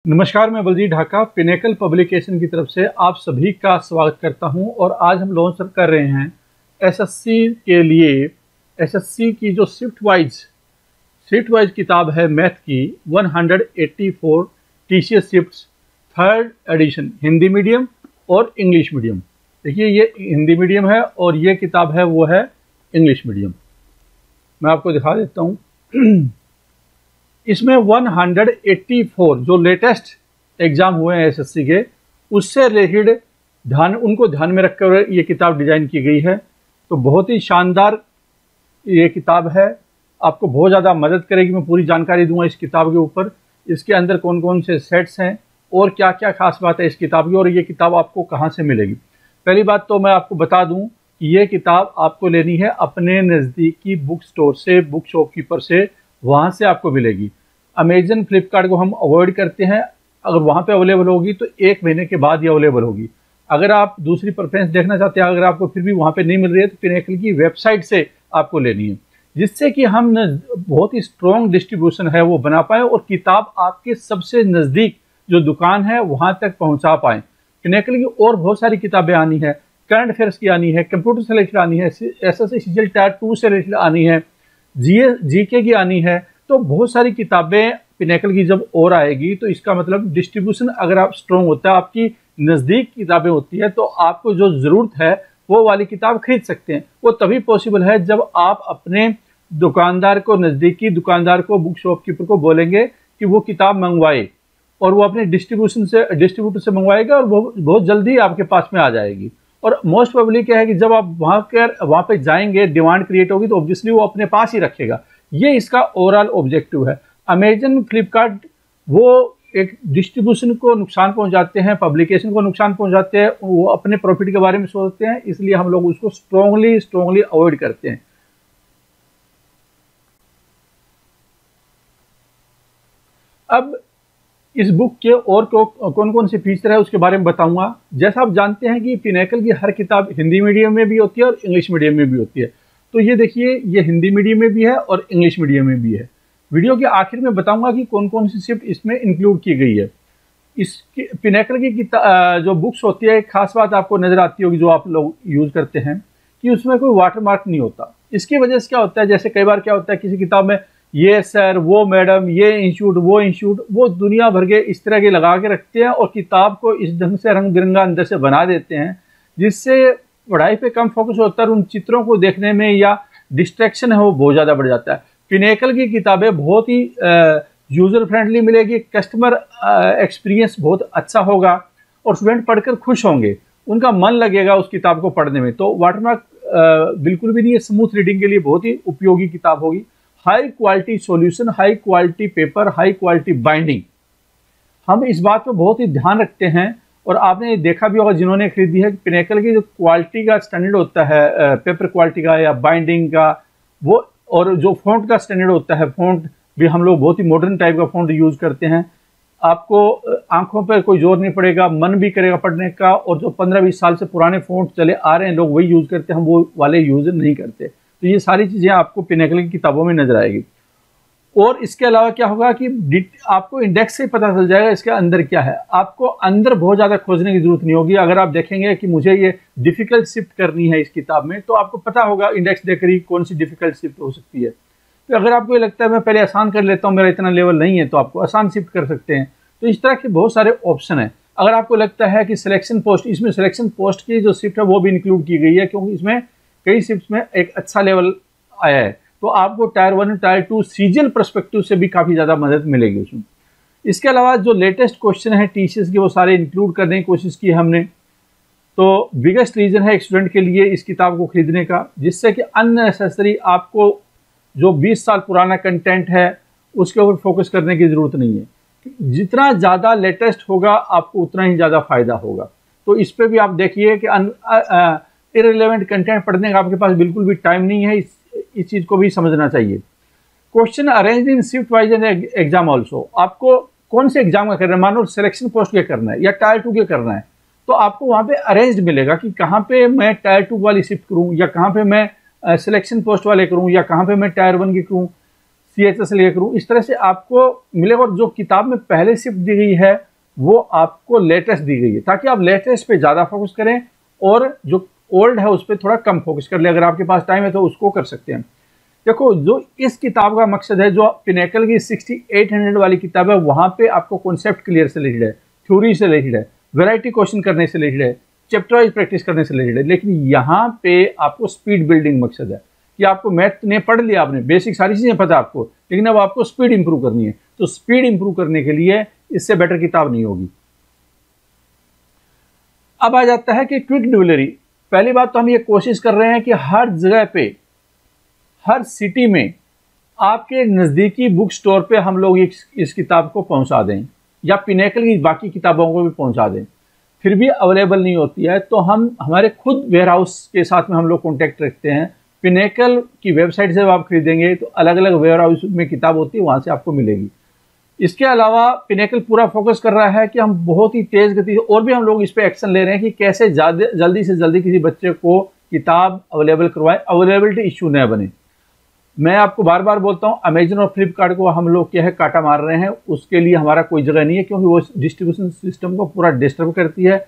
नमस्कार, मैं Baljeet Dhaka pinnacle publication की तरफ से आप सभी का स्वागत करता हूं। और आज हम लॉन्च कर रहे हैं एसएससी के लिए एसएससी की जो शिफ्ट वाइज किताब है मैथ की 184 TCS shifts 3rd edition Hindi medium और इंग्लिश मीडियम। देखिए, ये हिंदी मीडियम है और ये किताब है वो है इंग्लिश मीडियम। मैं आपको दिखा देता हूँ। इसमें 184 जो लेटेस्ट एग्जाम हुए हैं एसएससी के, उससे रिलेटेड उनको ध्यान में रखकर ये किताब डिजाइन की गई है। तो बहुत ही शानदार ये किताब है, आपको बहुत ज़्यादा मदद करेगी। मैं पूरी जानकारी दूंगा इस किताब के ऊपर, इसके अंदर कौन कौन से सेट्स हैं और क्या क्या खास बात है इस किताब की, और ये किताब आपको कहाँ से मिलेगी। पहली बात तो मैं आपको बता दूं कि ये किताब आपको लेनी है अपने नज़दीकी बुक स्टोर से, बुक शॉपकीपर से, वहाँ से आपको मिलेगी। अमेजन, फ्लिपकार्ट को हम अवॉइड करते हैं। अगर वहाँ पे अवेलेबल होगी तो 1 महीने के बाद ये अवेलेबल होगी। अगर आप दूसरी प्रेफरेंस देखना चाहते हैं, अगर आपको फिर भी वहाँ पे नहीं मिल रही है, तो पिनेकल की वेबसाइट से आपको लेनी है, जिससे कि हम बहुत ही स्ट्रॉन्ग डिस्ट्रीब्यूशन है वो बना पाएँ और किताब आपके सबसे नज़दीक जो दुकान है वहाँ तक पहुँचा पाएँ। पिनेकल की और बहुत सारी किताबें आनी है, करंट अफेयर्स की आनी है, कंप्यूटर से रिलेटेड आनी है, एसएससी सीजीएल टायर 2 से रिलेटेड आनी है, जीके की आनी है। तो बहुत सारी किताबें पिनेकल की जब और आएगी तो इसका मतलब डिस्ट्रीब्यूशन अगर आप स्ट्रॉन्ग होता है, आपकी नज़दीक किताबें होती है, तो आपको जो ज़रूरत है वो वाली किताब खरीद सकते हैं। वो तभी पॉसिबल है जब आप अपने दुकानदार को, नज़दीकी दुकानदार को, बुक शॉपकीपर को बोलेंगे कि वो किताब मंगवाए, और वो अपने डिस्ट्रीब्यूटर से मंगवाएगा और वो बहुत जल्दी आपके पास में आ जाएगी। और मोस्ट प्रोबेबली क्या है कि जब आप वहाँ पे जाएंगे, डिमांड क्रिएट होगी, तो ऑब्वियसली वो अपने पास ही रखेगा। ये इसका ओवरऑल ऑब्जेक्टिव है। अमेजन, फ्लिपकार्ट वो एक डिस्ट्रीब्यूशन को नुकसान पहुंचाते हैं, पब्लिकेशन को नुकसान पहुंचाते हैं, वो अपने प्रॉफिट के बारे में सोचते हैं, इसलिए हम लोग उसको स्ट्रांगली अवॉइड करते हैं। अब इस बुक के और कौन कौन से फीचर है उसके बारे में बताऊंगा। जैसा आप जानते हैं कि पिनेकल की हर किताब हिंदी मीडियम में भी होती है और इंग्लिश मीडियम में भी होती है। तो ये देखिए, ये हिंदी मीडियम में भी है और इंग्लिश मीडियम में भी है। वीडियो के आखिर में बताऊंगा कि कौन कौन सी शिफ्ट इसमें इंक्लूड की गई है। इसकी पिनेकल की जो बुक्स होती है, एक खास बात आपको नजर आती होगी जो आप लोग यूज करते हैं, कि उसमें कोई वाटरमार्क नहीं होता। इसकी वजह से क्या होता है, जैसे कई बार क्या होता है किसी किताब में ये सर, वो मैडम, ये इंस्टीट्यूट, वो इंस्टीट्यूट, वो दुनिया भर के इस तरह के लगा के रखते हैं और किताब को इस ढंग से रंग बिरंगा अंदर से बना देते हैं, जिससे पढ़ाई पे कम फोकस होता है और उन चित्रों को देखने में या डिस्ट्रैक्शन है वो बहुत ज़्यादा बढ़ जाता है। पिनेकल की किताबें बहुत ही यूज़र फ्रेंडली मिलेगी, कस्टमर एक्सपीरियंस बहुत अच्छा होगा और स्टूडेंट पढ़कर खुश होंगे, उनका मन लगेगा उस किताब को पढ़ने में। तो वाटरमार्क बिल्कुल भी नहीं है, स्मूथ रीडिंग के लिए बहुत ही उपयोगी किताब होगी। High quality solution, high quality paper, high quality binding, हम इस बात पर बहुत ही ध्यान रखते हैं। और आपने देखा भी होगा जिन्होंने खरीदी है, पिनेकल की जो क्वालिटी का स्टैंडर्ड होता है, पेपर क्वालिटी का या बाइंडिंग का, वो, और जो फॉन्ट का स्टैंडर्ड होता है, फॉन्ट भी हम लोग बहुत ही मॉडर्न टाइप का फॉन्ट यूज करते हैं। आपको आंखों पर कोई जोर नहीं पड़ेगा, मन भी करेगा पढ़ने का। और जो 15-20 साल से पुराने फॉन्ट चले आ रहे हैं, लोग वही यूज करते हैं, हम वो वाले यूज नहीं करते। तो ये सारी चीजें आपको पिनेकल की किताबों में नजर आएगी। और इसके अलावा क्या होगा कि आपको इंडेक्स से पता चल जाएगा इसके अंदर क्या है। आपको अंदर बहुत ज़्यादा खोजने की जरूरत नहीं होगी। अगर आप देखेंगे कि मुझे ये डिफ़िकल्ट शिफ्ट करनी है इस किताब में, तो आपको पता होगा इंडेक्स देखकर ही कौन सी डिफ़िकल्ट शिफ्ट हो सकती है। तो अगर आपको ये लगता है मैं पहले आसान कर लेता हूँ, मेरा इतना लेवल नहीं है, तो आपको आसान शिफ्ट कर सकते हैं। तो इस तरह के बहुत सारे ऑप्शन हैं। अगर आपको लगता है कि सिलेक्शन पोस्ट, इसमें सिलेक्शन पोस्ट की जो शिफ्ट है वो भी इंक्लूड की गई है, क्योंकि इसमें कई शिफ्ट में एक अच्छा लेवल आया है, तो आपको टायर 1 टायर 2 सीजीएल पर्सपेक्टिव से भी काफ़ी ज़्यादा मदद मिलेगी उसमें। इसके अलावा जो लेटेस्ट क्वेश्चन है टीसीएस के, वो सारे इंक्लूड करने की कोशिश की हमने। तो बिगेस्ट रीज़न है एक स्टूडेंट के लिए इस किताब को खरीदने का, जिससे कि अननेसेसरी आपको जो 20 साल पुराना कंटेंट है उसके ऊपर फोकस करने की ज़रूरत नहीं है। जितना ज़्यादा लेटेस्ट होगा आपको उतना ही ज़्यादा फायदा होगा। तो इस पर भी आप देखिए कि इररिलेवेंट कंटेंट पढ़ने का आपके पास बिल्कुल भी टाइम नहीं है, इस चीज को भी समझना चाहिए। Question arrange in shift wise exam also, आपको कौन से एग्जाम का करना है, मान लो सिलेक्शन पोस्ट के करना है या टायर 2 के करना है, तो आपको वहां पे अरेंज मिलेगा कि कहाँ पे मैं टायर 2 वाली शिफ्ट करूं, या कहाँ पे मैं सिलेक्शन पोस्ट वाले करूं, या कहाँ पे मैं टायर 1 की करूं। CHS लिखा करूँ, इस तरह से आपको मिलेगा। और जो किताब में पहले शिफ्ट दी गई है वो आपको लेटेस्ट दी गई है, ताकि आप लेटेस्ट पे ज़्यादा फोकस करें और जो ओल्ड है उस पर थोड़ा कम फोकस कर ले। अगर आपके पास टाइम है तो उसको कर सकते हैं। देखो, जो इस किताब का मकसद है, जो पिनेकल की 6800 वाली किताब है, वहाँ पे आपको कॉन्सेप्ट क्लियर से रिलेटेड है, थ्योरी से रिलेटेड है, वैरायटी क्वेश्चन करने से रिलेटेड है, चैप्टर वाइज प्रैक्टिस करने से रिलेटेड है। लेकिन यहाँ पे आपको स्पीड बिल्डिंग मकसद है कि आपको मैथ ने पढ़ लिया, आपने बेसिक सारी चीज़ें पता आपको, लेकिन अब आपको स्पीड इंप्रूव करनी है। तो स्पीड इंप्रूव करने के लिए इससे बेटर किताब नहीं होगी। अब आ जाता है कि क्विक डिलीवरी। पहली बात तो हम ये कोशिश कर रहे हैं कि हर जगह पे, हर सिटी में आपके नज़दीकी बुक स्टोर पे हम लोग इस किताब को पहुंचा दें, या पिनेकल की बाकी किताबों को भी पहुंचा दें। फिर भी अवेलेबल नहीं होती है तो हम हमारे खुद वेयर हाउस के साथ में हम लोग कॉन्टैक्ट रखते हैं। पिनेकल की वेबसाइट से आप खरीदेंगे तो अलग अलग वेयर हाउस में किताब होती है, वहाँ से आपको मिलेगी। इसके अलावा पिनेकल पूरा फोकस कर रहा है कि हम बहुत ही तेज़ गति से, और भी हम लोग इस पर एक्शन ले रहे हैं कि कैसे जल्दी से जल्दी किसी बच्चे को किताब अवेलेबल करवाएं, अवेलेबिलिटी इशू न बने। मैं आपको बार बार बोलता हूं, अमेजन और फ्लिपकार्ट को हम लोग क्या है काटा मार रहे हैं, उसके लिए हमारा कोई जगह नहीं है, क्योंकि वो डिस्ट्रीब्यूशन सिस्टम को पूरा डिस्टर्ब करती है।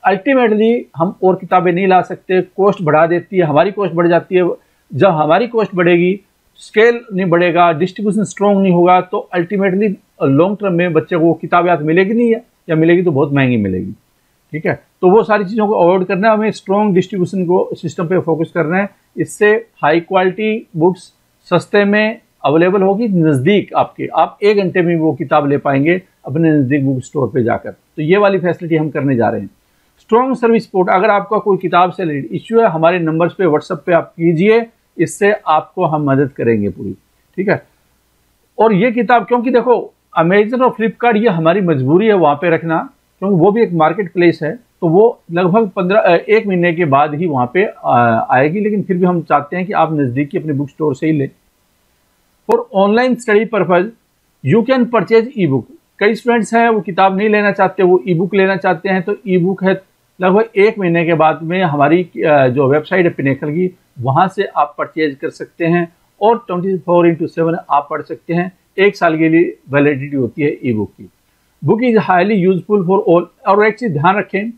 अल्टीमेटली हम और किताबें नहीं ला सकते, कॉस्ट बढ़ा देती है, हमारी कॉस्ट बढ़ जाती है। जब हमारी कॉस्ट बढ़ेगी, स्केल नहीं बढ़ेगा, डिस्ट्रीब्यूशन स्ट्रॉन्ग नहीं होगा, तो अल्टीमेटली लॉन्ग टर्म में बच्चे को किताब याद मिलेगी नहीं है, या मिलेगी तो बहुत महंगी मिलेगी। ठीक है, तो वो सारी चीज़ों को अवॉइड करना है, हमें स्ट्रॉन्ग डिस्ट्रीब्यूशन को सिस्टम पे फोकस करना है। इससे हाई क्वालिटी बुक्स सस्ते में अवेलेबल होगी नज़दीक आपके, आप 1 घंटे में वो किताब ले पाएंगे अपने नज़दीक बुक स्टोर पे जाकर। तो ये वाली फैसिलिटी हम करने जा रहे हैं। स्ट्रॉन्ग सर्विस सपोर्ट, अगर आपका कोई किताब से रिलेटेड इश्यू है, हमारे नंबर्स पे व्हाट्सएप पे आप कीजिए, इससे आपको हम मदद करेंगे पूरी। ठीक है, और ये किताब, क्योंकि देखो अमेजन और फ्लिपकार्ट ये हमारी मजबूरी है वहाँ पे रखना, क्योंकि वो भी एक मार्केट प्लेस है, तो वो लगभग 1 महीने के बाद ही वहाँ पे आएगी। लेकिन फिर भी हम चाहते हैं कि आप नज़दीकी अपने बुक स्टोर से ही लें। For online study purpose you can purchase E book. कई स्टूडेंट्स हैं वो किताब नहीं लेना चाहते, वो ई बुक लेना चाहते हैं, तो ई बुक है लगभग 1 महीने के बाद में हमारी जो वेबसाइट है पिनेकल की, वहाँ से आप परचेज कर सकते हैं, और 24/7 आप पढ़ सकते हैं। 1 साल के लिए वैलिडिटी होती है ई बुक की। Book is highly useful for all. और एक चीज़ ध्यान रखें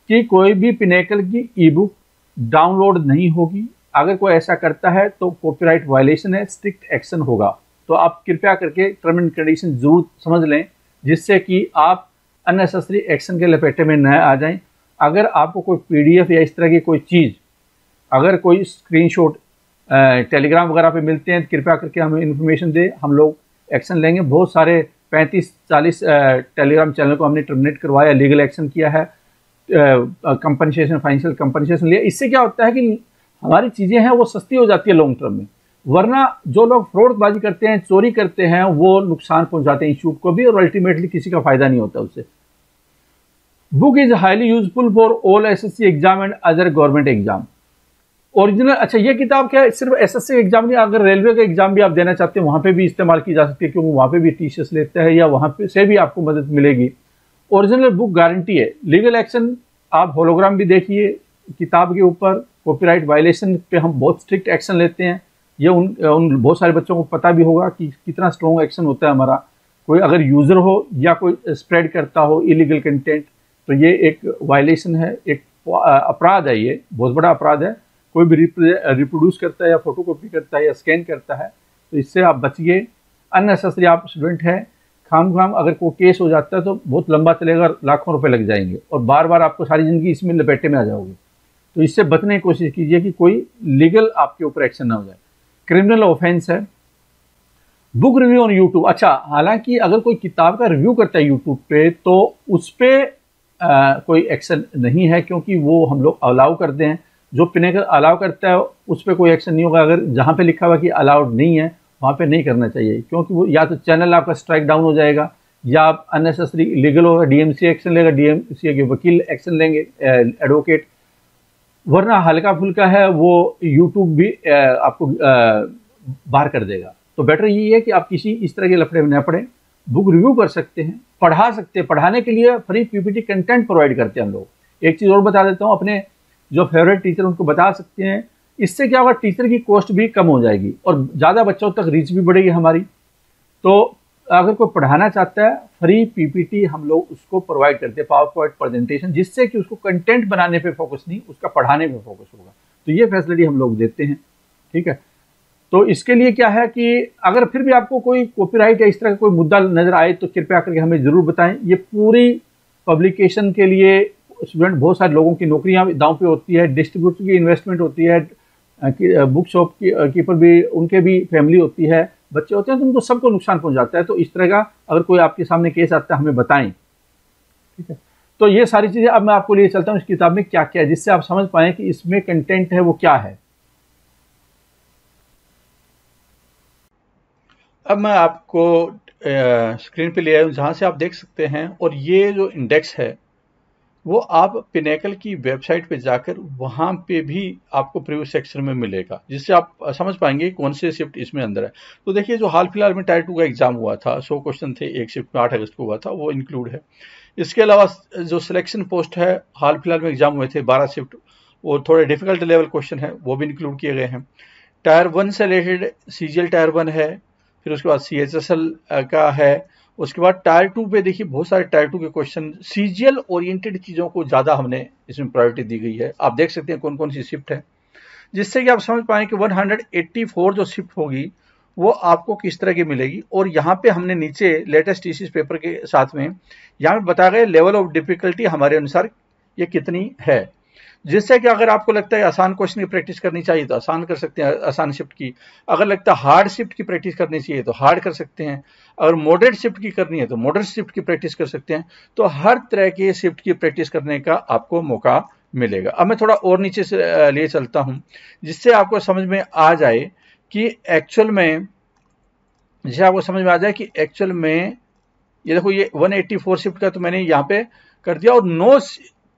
कि कोई भी पिनेकल की ई बुक डाउनलोड नहीं होगी। अगर कोई ऐसा करता है तो कॉपीराइट वायलेशन है, स्ट्रिक्ट एक्शन होगा। तो आप कृपया करके टर्म एंड कंडीशन जरूर समझ लें, जिससे कि आप अननेसेसरी एक्शन के लपेटे में न आ जाएं। अगर आपको कोई PDF या इस तरह की कोई चीज़, अगर कोई स्क्रीनशॉट टेलीग्राम वगैरह पे मिलते हैं, कृपया करके हमें इन्फॉर्मेशन दें, हम लोग एक्शन लेंगे। बहुत सारे 35-40 टेलीग्राम चैनल को हमने टर्मिनेट करवाया, लीगल एक्शन किया है, कंपनसेशन, फाइनेंशियल कंपनसेशन लिया। इससे क्या होता है कि हमारी चीज़ें हैं वो सस्ती हो जाती है लॉन्ग टर्म में, वरना जो लोग फ्रॉडबाजी करते हैं, चोरी करते हैं, वो नुकसान पहुंचाते हैं इंस्टीट्यूट को भी, और अल्टीमेटली किसी का फायदा नहीं होता उससे। Book is highly useful for all SSC exam and other government exam. Original, अच्छा ये किताब क्या है, सिर्फ SSC एग्जाम नहीं, अगर रेलवे का एग्जाम भी आप देना चाहते हैं वहाँ पे भी इस्तेमाल की जा सकती है, क्योंकि वहाँ पे भी टीचर्स लेते हैं, या वहाँ पे से भी आपको मदद मिलेगी। ओरिजिनल बुक गारंटी है। लीगल एक्शन, आप होलोग्राम भी देखिए किताब के ऊपर, कॉपीराइट वायलेशन पे हम बहुत स्ट्रिक्ट एक्शन लेते हैं। ये उन बहुत सारे बच्चों को पता भी होगा कि कितना स्ट्रॉन्ग एक्शन होता है हमारा। कोई अगर यूज़र हो या कोई स्प्रेड करता हो इलीगल कंटेंट, तो ये एक वायलेशन है, एक अपराध है, ये बहुत बड़ा अपराध है। कोई भी रिप्रोड्यूस करता है या फोटोकॉपी करता है या स्कैन करता है, तो इससे आप बचिए। अननेसेसरी आप स्टूडेंट हैं, खाम अगर कोई केस हो जाता है तो बहुत लंबा चलेगा, लाखों रुपए लग जाएंगे, और बार बार आपको सारी ज़िंदगी इसमें लपेटे में आ जाओगे। तो इससे बचने की कोशिश कीजिए कि कोई लीगल आपके ऊपर एक्शन ना हो जाए। क्रिमिनल ऑफेंस है। Book review on YouTube. अच्छा, हालांकि अगर कोई किताब का रिव्यू करता है यूट्यूब पे, तो उस पर कोई एक्शन नहीं है, क्योंकि वो हम लोग अलाउ करते हैं। जो पिनेकल अलाउ करता है उस पर कोई एक्शन नहीं होगा। अगर जहाँ पे लिखा हुआ कि अलाउड नहीं है, वहाँ पे नहीं करना चाहिए, क्योंकि वो या तो चैनल आपका स्ट्राइक डाउन हो जाएगा, या आप अननेसेसरी लीगल होगा, DMC एक्शन लेगा, DMC के वकील एक्शन लेंगे, एडवोकेट। वरना हल्का फुल्का है वो यूट्यूब भी आपको बाहर कर देगा। तो बेटर यही है कि आप किसी इस तरह के लफड़े में न पड़ें। बुक रिव्यू कर सकते हैं, पढ़ा सकते हैं। पढ़ाने के लिए फ्री PPT कंटेंट प्रोवाइड करते हैं हम लोग। एक चीज़ और बता देता हूँ, अपने जो फेवरेट टीचर उनको बता सकते हैं इससे क्या होगा, टीचर की कॉस्ट भी कम हो जाएगी और ज़्यादा बच्चों तक रीच भी बढ़ेगी हमारी। तो अगर कोई पढ़ाना चाहता है, फ्री पीपीटी हम लोग उसको प्रोवाइड करते हैं, पावर पॉइंट प्रेजेंटेशन, जिससे कि उसको कंटेंट बनाने पे फोकस नहीं, उसका पढ़ाने पे फोकस होगा। तो ये फैसिलिटी हम लोग देते हैं, ठीक है। तो इसके लिए क्या है कि अगर फिर भी आपको कोई कॉपीराइट या इस तरह का कोई मुद्दा नजर आए तो कृपया करके हमें जरूर बताएं। ये पूरी पब्लिकेशन के लिए स्टूडेंट, बहुत सारे लोगों की नौकरियां दांव पे होती है, डिस्ट्रीब्यूटर की इन्वेस्टमेंट होती है, बुक शॉप कीपर भी, उनके भी फैमिली होती है, बच्चे होते हैं, तो उनको सबको नुकसान पहुंच जाता है। तो इस तरह का अगर कोई आपके सामने केस आता है हमें बताएं, ठीक है। तो ये सारी चीजें अब मैं आपको लिए चलता हूँ इस किताब में क्या क्या है, जिससे आप समझ पाए कि इसमें कंटेंट है वो क्या है। अब मैं आपको स्क्रीन पे ले आया हूँ जहाँ से आप देख सकते हैं, और ये जो इंडेक्स है वो आप पिनेकल की वेबसाइट पे जाकर वहाँ पे भी आपको प्रीव्यू सेक्शन में मिलेगा, जिससे आप समझ पाएंगे कौन से शिफ्ट इसमें अंदर है। तो देखिए, जो हाल फिलहाल में टायर 2 का एग्जाम हुआ था, 100 क्वेश्चन थे एक शिफ्ट में, 8 अगस्त को हुआ था, वो इंक्लूड है। इसके अलावा जो सिलेक्शन पोस्ट है, हाल फिलहाल में एग्जाम हुए थे 12 शिफ्ट, वो थोड़े डिफिकल्ट लेवल क्वेश्चन है, वो भी इंक्लूड किए गए हैं। टायर 1 से रिलेटेड सीजीएल टायर 1 है, फिर उसके बाद सीएचएसएल का है। उसके बाद टायर 2 पे देखिए बहुत सारे टायर 2 के क्वेश्चन, सीजीएल ओरिएंटेड चीज़ों को ज़्यादा हमने इसमें प्रायोरिटी दी गई है। आप देख सकते हैं कौन कौन सी शिफ्ट है, जिससे कि आप समझ पाएं कि 184 जो शिफ्ट होगी वो आपको किस तरह की मिलेगी। और यहाँ पे हमने नीचे लेटेस्ट टीसीएस पेपर के साथ में यहाँ पे बताया गया लेवल ऑफ डिफिकल्टी हमारे अनुसार ये कितनी है, जिससे कि अगर आपको लगता है आसान क्वेश्चन की प्रैक्टिस करनी चाहिए तो आसान कर सकते हैं, आसान शिफ्ट की। अगर लगता है हार्ड शिफ्ट की प्रैक्टिस करनी चाहिए तो हार्ड कर सकते हैं। अगर मॉडरेट शिफ्ट की करनी है तो मॉडरेट शिफ्ट की प्रैक्टिस कर सकते हैं। तो हर तरह के शिफ्ट की प्रैक्टिस करने का आपको मौका मिलेगा। अब मैं थोड़ा और नीचे से लिए चलता हूं, जिससे आपको समझ में आ जाए कि एक्चुअल में, जिससे आपको समझ में आ जाए कि एक्चुअल में, ये देखो ये 184 शिफ्ट का तो मैंने यहाँ पे कर दिया, और 9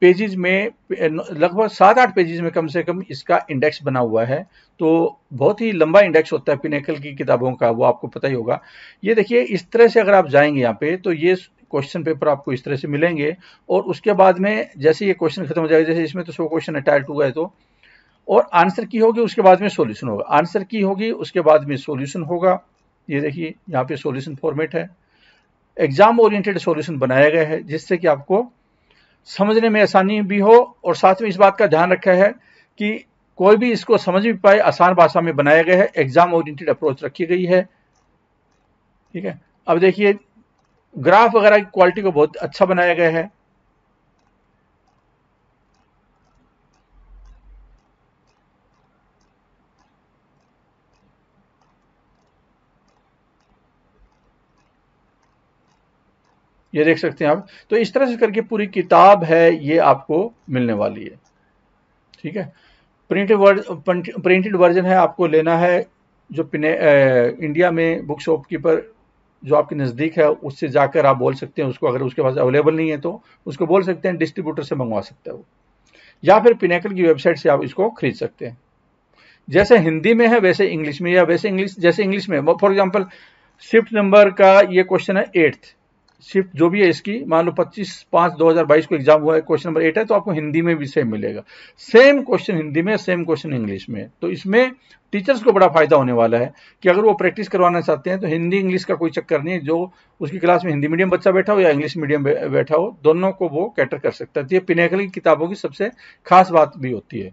पेजेस में, लगभग 7-8 पेजेस में कम से कम इसका इंडेक्स बना हुआ है। तो बहुत ही लंबा इंडेक्स होता है पिनेकल की किताबों का, वो आपको पता ही होगा। ये देखिए, इस तरह से अगर आप जाएंगे यहाँ पे तो ये क्वेश्चन पेपर आपको इस तरह से मिलेंगे, और उसके बाद में जैसे ये क्वेश्चन खत्म हो जाएगा, जैसे इसमें तो 100 क्वेश्चन है, टायर 2 है, तो और आंसर की होगी उसके बाद में सॉल्यूशन होगा, आंसर की होगी उसके बाद में सॉल्यूशन होगा। ये देखिए यहाँ पे सॉल्यूशन फॉर्मेट है, एग्जाम ओरिएंटेड सॉल्यूशन बनाया गया है, जिससे कि आपको समझने में आसानी भी हो, और साथ में इस बात का ध्यान रखा है कि कोई भी इसको समझ भी पाए, आसान भाषा में बनाया गया है, एग्जाम ओरिएंटेड अप्रोच रखी गई है, ठीक है। अब देखिए, ग्राफ वगैरह की क्वालिटी को बहुत अच्छा बनाया गया है। ये देख सकते हैं आप। तो इस तरह से करके पूरी किताब है ये आपको मिलने वाली है, ठीक है। प्रिंटेड वर्जन है, आपको लेना है जो इंडिया में बुक शॉप कीपर जो आपके नज़दीक है उससे जाकर आप बोल सकते हैं उसको, अगर उसके पास अवेलेबल नहीं है तो उसको बोल सकते हैं, डिस्ट्रीब्यूटर से मंगवा सकते हैं वो, या फिर पिनेकल की वेबसाइट से आप इसको खरीद सकते हैं। जैसे हिंदी में है वैसे इंग्लिश में, या वैसे इंग्लिश जैसे इंग्लिश में, फॉर एग्जांपल शिफ्ट नंबर का ये क्वेश्चन है 8th शिफ्ट जो भी है इसकी, मान लो 25/5/2022 को एग्जाम हुआ है, क्वेश्चन नंबर 8 है, तो आपको हिंदी में भी सेम मिलेगा, सेम क्वेश्चन हिंदी में, सेम क्वेश्चन इंग्लिश में। तो इसमें टीचर्स को बड़ा फायदा होने वाला है कि अगर वो प्रैक्टिस करवाना चाहते हैं तो हिंदी इंग्लिश का कोई चक्कर नहीं है, जो उसकी क्लास में हिंदी मीडियम बच्चा बैठा हो या इंग्लिश मीडियम बैठा हो, दोनों को वो कैटर कर सकता है। तो ये पिनेकल की किताबों की सबसे खास बात भी होती है।